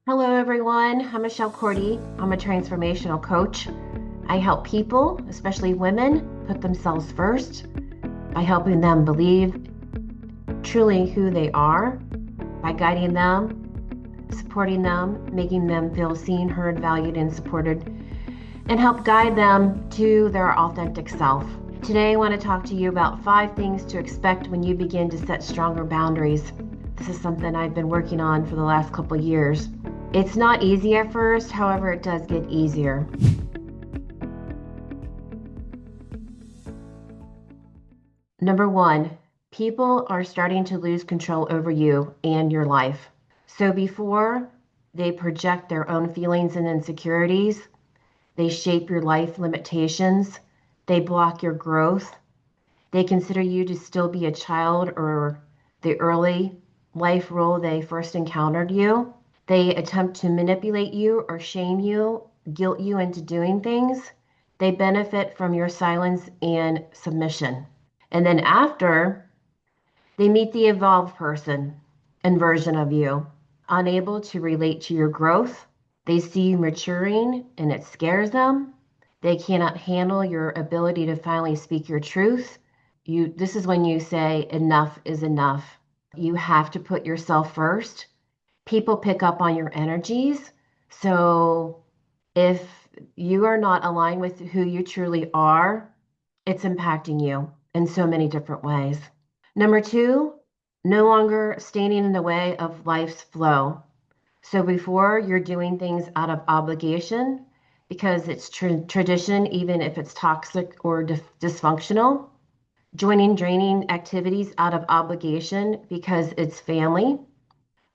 Hello, everyone. I'm Michelle Cordy. I'm a transformational coach. I help people, especially women, put themselves first by helping them believe truly who they are, by guiding them, supporting them, making them feel seen, heard, valued, and supported, and help guide them to their authentic self. Today, I want to talk to you about 5 things to expect when you begin to set stronger boundaries. This is something I've been working on for the last couple years. It's not easy at first, however, it does get easier. Number 1, people are starting to lose control over you and your life. So before they project their own feelings and insecurities, they shape your life limitations, they block your growth, they consider you to still be a child or the early life role they first encountered you. They attempt to manipulate you or shame you, guilt you into doing things. They benefit from your silence and submission. And then after, they meet the evolved person and version of you, unable to relate to your growth. They see you maturing and it scares them. They cannot handle your ability to finally speak your truth. This is when you say enough is enough. You have to put yourself first. People pick up on your energies. So if you are not aligned with who you truly are, it's impacting you in so many different ways. Number 2, no longer standing in the way of life's flow. So before you're doing things out of obligation because it's tradition, even if it's toxic or dysfunctional, joining draining activities out of obligation because it's family,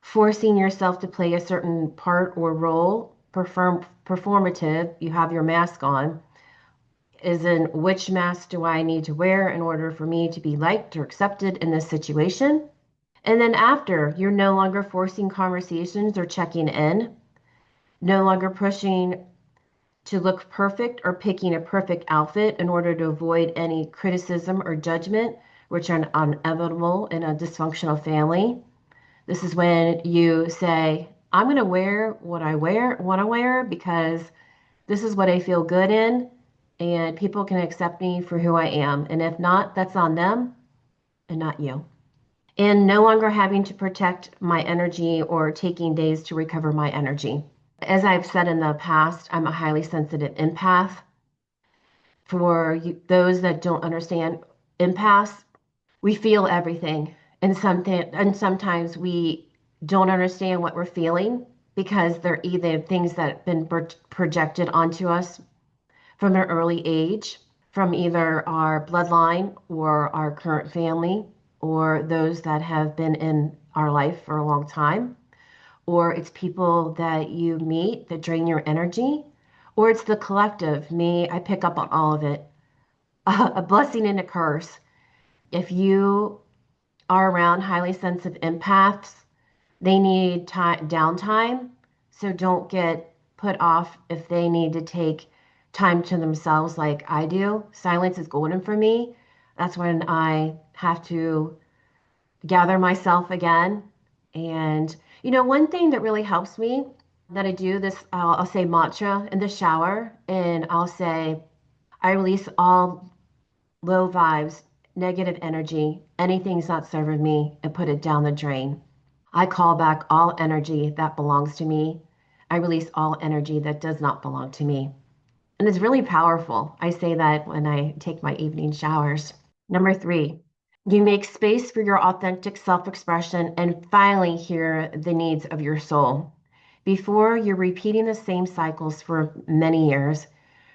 forcing yourself to play a certain part or role, performative, you have your mask on, is in which mask do I need to wear in order for me to be liked or accepted in this situation? And then after, you're no longer forcing conversations or checking in, no longer pushing to look perfect or picking a perfect outfit in order to avoid any criticism or judgment, which are inevitable in a dysfunctional family. This is when you say, I'm going to wear what I want to wear because this is what I feel good in, and people can accept me for who I am. And if not, that's on them and not you. And no longer having to protect my energy or taking days to recover my energy. As I've said in the past, I'm a highly sensitive empath. For those that don't understand empaths, we feel everything. And sometimes we don't understand what we're feeling because they're either things that have been projected onto us from an early age, from either our bloodline or our current family, or those that have been in our life for a long time, or it's people that you meet that drain your energy, or it's the collective. Me, I pick up on all of it. A blessing and a curse. If you are around highly sensitive empaths, they need time, downtime. So don't get put off if they need to take time to themselves like I do. Silence is golden for me. That's when I have to gather myself again. And, one thing that really helps me that I do this, I'll say mantra in the shower, and I'll say, I release all low vibes, negative energy, anything's not serving me, and put it down the drain. I call back all energy that belongs to me. I release all energy that does not belong to me. And it's really powerful. I say that when I take my evening showers. Number 3, you make space for your authentic self expression and finally hear the needs of your soul. Before you're repeating the same cycles for many years,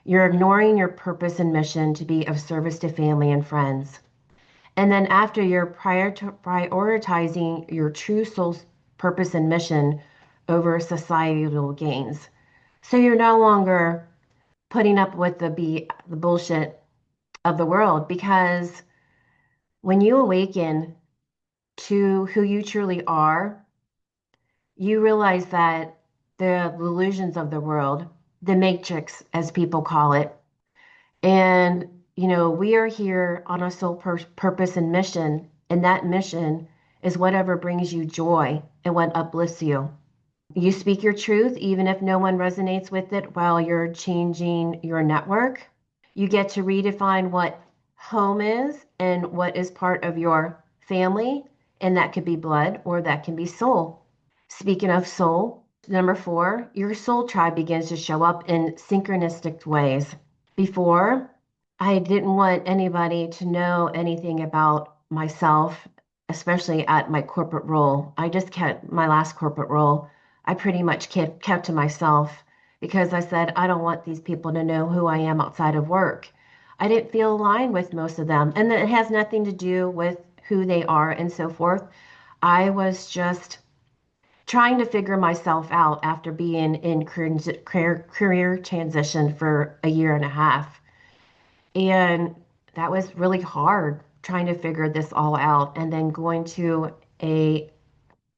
you're ignoring your purpose and mission to be of service to family and friends. And then after you're prioritizing your true soul's purpose and mission over societal gains. So you're no longer putting up with the bullshit of the world because when you awaken to who you truly are, you realize that the illusions of the world, the matrix, as people call it, and we are here on a sole purpose and mission, and that mission is whatever brings you joy and what uplifts you. You speak your truth, even if no one resonates with it while you're changing your network. You get to redefine what home is and what is part of your family, and that could be blood or that can be soul. Speaking of soul, number four, your soul tribe begins to show up in synchronistic ways. Before, I didn't want anybody to know anything about myself, especially at my corporate role. I just kept my last corporate role. I pretty much kept to myself because I said, I don't want these people to know who I am outside of work. I didn't feel aligned with most of them. And it has nothing to do with who they are and so forth. I was just trying to figure myself out after being in career transition for a year and a half. And that was really hard trying to figure this all out and then going to a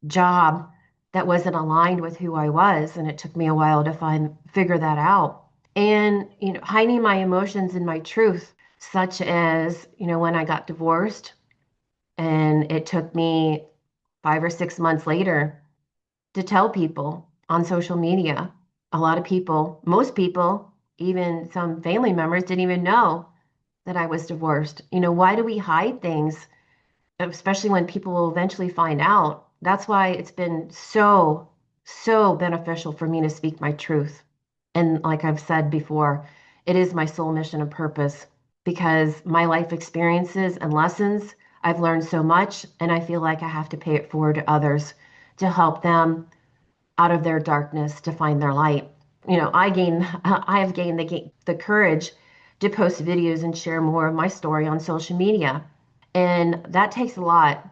job that wasn't aligned with who I was. And it took me a while to figure that out. And, hiding my emotions and my truth, such as, when I got divorced and it took me 5 or 6 months later to tell people on social media. A lot of people, most people, even some family members didn't even know that I was divorced. Why do we hide things, especially when people will eventually find out? That's why it's been so, so beneficial for me to speak my truth. And like I've said before, it is my soul mission and purpose because my life experiences and lessons, I've learned so much, and I feel like I have to pay it forward to others to help them out of their darkness to find their light. I have gained the courage to post videos and share more of my story on social media. And that takes a lot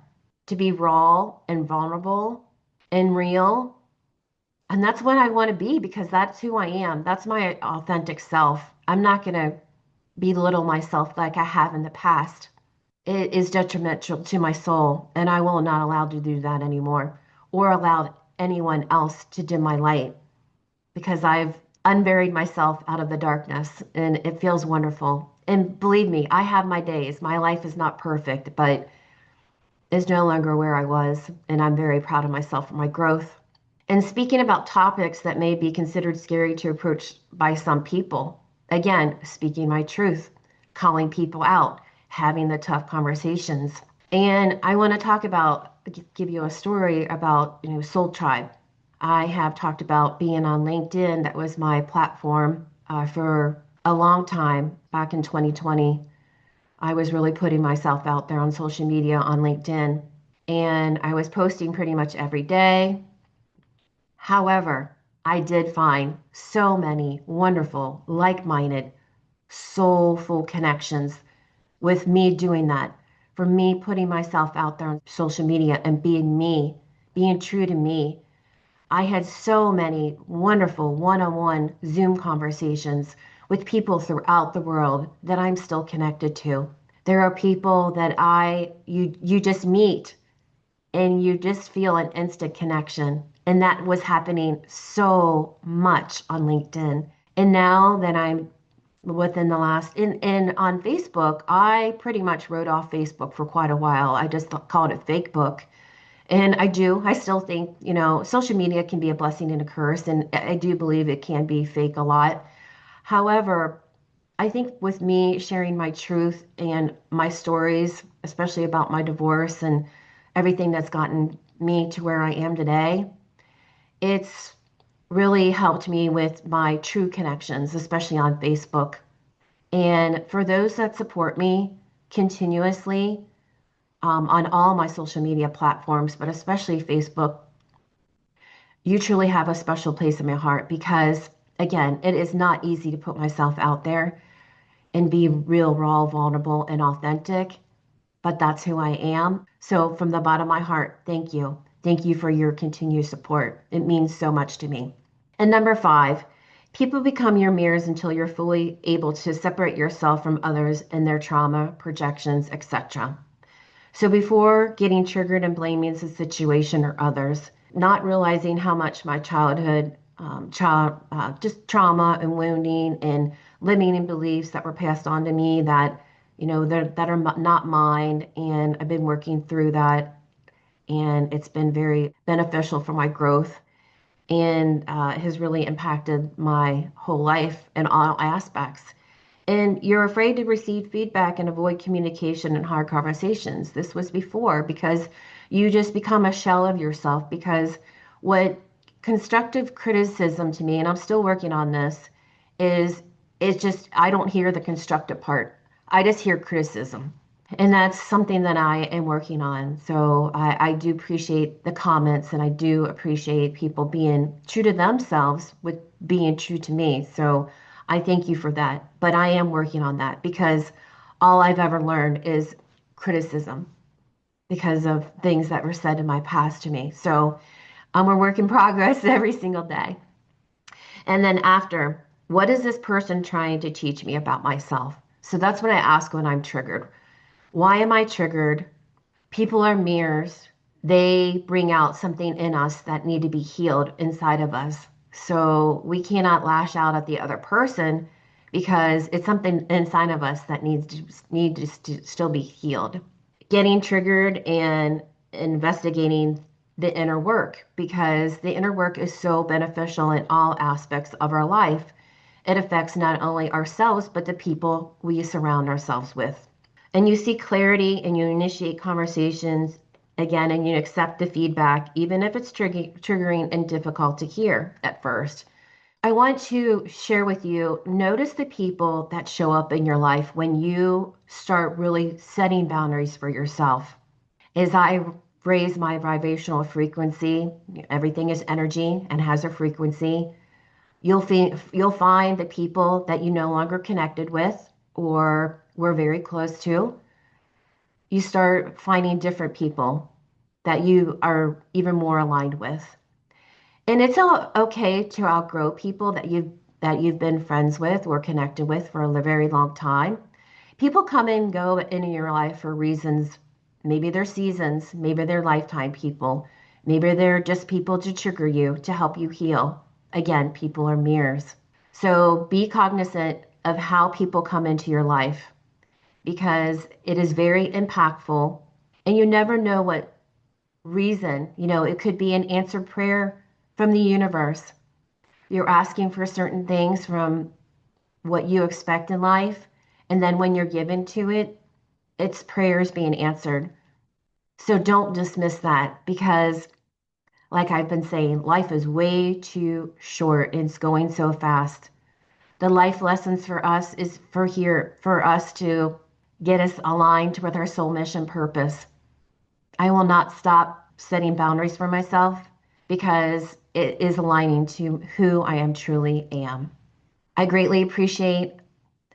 to be raw and vulnerable and real. And that's what I want to be because that's who I am. That's my authentic self. I'm not going to belittle myself like I have in the past. It is detrimental to my soul, and I will not allow to do that anymore or allow anyone else to dim my light because I've unburied myself out of the darkness and it feels wonderful. And believe me, I have my days. My life is not perfect, but is no longer where I was, and I'm very proud of myself for my growth. And speaking about topics that may be considered scary to approach by some people, again, speaking my truth, calling people out, having the tough conversations. And I want to give you a story about, Soul Tribe. I have talked about being on LinkedIn. That was my platform for a long time back in 2020. I was really putting myself out there on social media on LinkedIn, and I was posting pretty much every day. However, I did find so many wonderful, like minded, soulful connections with me doing that, for me putting myself out there on social media and being me, being true to me. I had so many wonderful one on one Zoom conversations with people throughout the world that I'm still connected to. There are people that you just meet and you just feel an instant connection. And that was happening so much on LinkedIn. And now that I'm within the last in on Facebook, I pretty much wrote off Facebook for quite a while. I just called it fake book. And I still think, social media can be a blessing and a curse, and I do believe it can be fake a lot. However, I think with me sharing my truth and my stories, especially about my divorce and everything that's gotten me to where I am today, it's really helped me with my true connections, especially on Facebook. And for those that support me continuously on all my social media platforms, but especially Facebook, you truly have a special place in my heart because, again, it is not easy to put myself out there and be real, raw, vulnerable, and authentic, but that's who I am. So, from the bottom of my heart, thank you. Thank you for your continued support. It means so much to me. And number five, people become your mirrors until you're fully able to separate yourself from others and their trauma, projections, etc. So before getting triggered and blaming the situation or others, not realizing how much my childhood, just trauma and wounding and limiting beliefs that were passed on to me that, that are not mine. And I've been working through that, and it's been very beneficial for my growth. and has really impacted my whole life in all aspects. And you're afraid to receive feedback and avoid communication and hard conversations. This was before because you just become a shell of yourself. Because what constructive criticism to me, and I'm still working on this, is it's just I don't hear the constructive part. I just hear criticism. And that's something that I am working on. So I do appreciate the comments and I do appreciate people being true to themselves with being true to me. So I thank you for that. But I am working on that because all I've ever learned is criticism because of things that were said in my past to me. So I'm a work in progress every single day. And then after, what is this person trying to teach me about myself? So that's what I ask when I'm triggered. Why am I triggered? People are mirrors. They bring out something in us that need to be healed inside of us. So we cannot lash out at the other person because it's something inside of us that needs to still be healed. Getting triggered and investigating the inner work because the inner work is so beneficial in all aspects of our life. It affects not only ourselves, but the people we surround ourselves with. And you see clarity and you initiate conversations again and you accept the feedback, even if it's triggering and difficult to hear at first. I want to share with you, notice the people that show up in your life when you start really setting boundaries for yourself. As I raise my vibrational frequency, everything is energy and has a frequency. You'll find the people that you no longer connected with or were very close to. You start finding different people that you are even more aligned with. And it's all okay to outgrow people that you've been friends with or connected with for a very long time. People come and go into your life for reasons. Maybe they're seasons, maybe they're lifetime people, maybe they're just people to trigger you, to help you heal. Again, people are mirrors. So be cognizant of how people come into your life because it is very impactful and you never know what reason. It could be an answered prayer from the universe. You're asking for certain things from what you expect in life. And then when you're given to it, it's prayers being answered. So don't dismiss that because, like I've been saying, life is way too short and it's going so fast. The life lessons for us is for us to get us aligned with our soul mission purpose. I will not stop setting boundaries for myself because it is aligning to who I am truly am. I greatly appreciate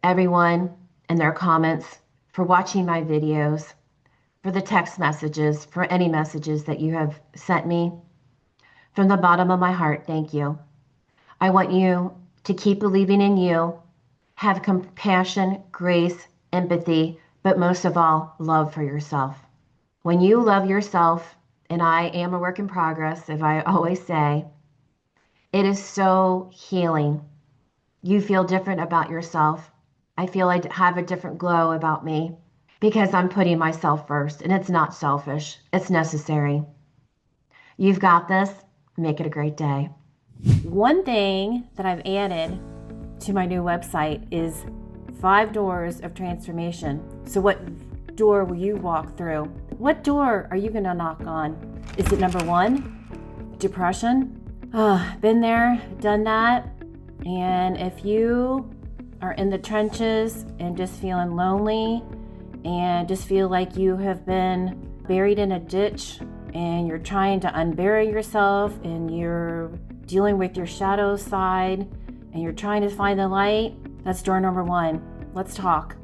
everyone and their comments for watching my videos, for the text messages, for any messages that you have sent me. From the bottom of my heart, thank you. I want you to keep believing in you, have compassion, grace, empathy, but most of all, love for yourself. When you love yourself, and I am a work in progress, as I always say, it is so healing. You feel different about yourself. I feel I have a different glow about me because I'm putting myself first, and it's not selfish, it's necessary. You've got this. Make it a great day. One thing that I've added to my new website is 5 doors of transformation. So what door will you walk through? What door are you going to knock on? Is it number 1? Depression? Been there, done that. And if you are in the trenches and just feeling lonely and just feel like you have been buried in a ditch and you're trying to unbury yourself and you're dealing with your shadow side and you're trying to find the light, that's door number 1. Let's talk.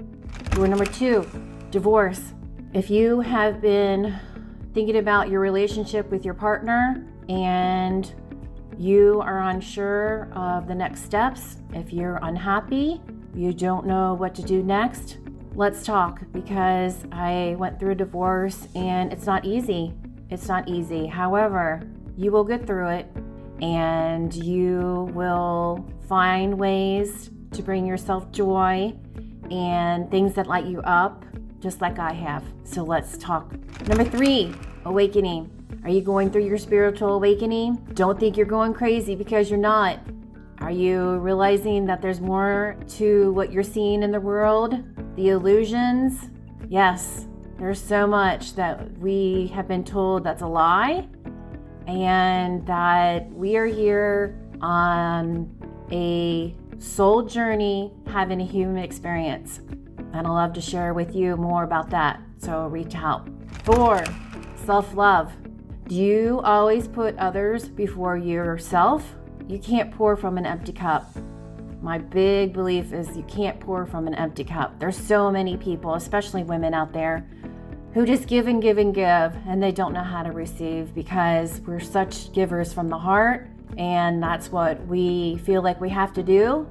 Door number 2, divorce. If you have been thinking about your relationship with your partner and you are unsure of the next steps, if you're unhappy, you don't know what to do next, let's talk because I went through a divorce and it's not easy. It's not easy. However, you will get through it and you will find ways to bring yourself joy and things that light you up, just like I have. So let's talk. Number 3, awakening. Are you going through your spiritual awakening? Don't think you're going crazy, because you're not. Are you realizing that there's more to what you're seeing in the world? The illusions? Yes, there's so much that we have been told that's a lie, and that we are here on a soul journey having a human experience. And I'd love to share with you more about that, so reach out. 4, self-love. Do you always put others before yourself? You can't pour from an empty cup. My big belief is you can't pour from an empty cup. There's so many people, especially women out there, who just give and give and give, and they don't know how to receive, because we're such givers from the heart, and that's what we feel like we have to do.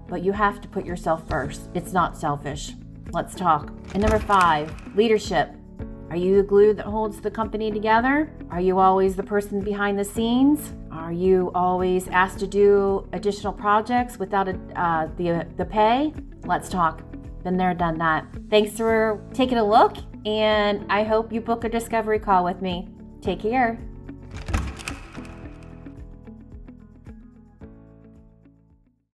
But you have to put yourself first. It's not selfish. Let's talk. And number 5, leadership. Are you the glue that holds the company together? Are you always the person behind the scenes? Are you always asked to do additional projects without the pay? Let's talk. Been there, done that. Thanks for taking a look, and I hope you book a discovery call with me. Take care.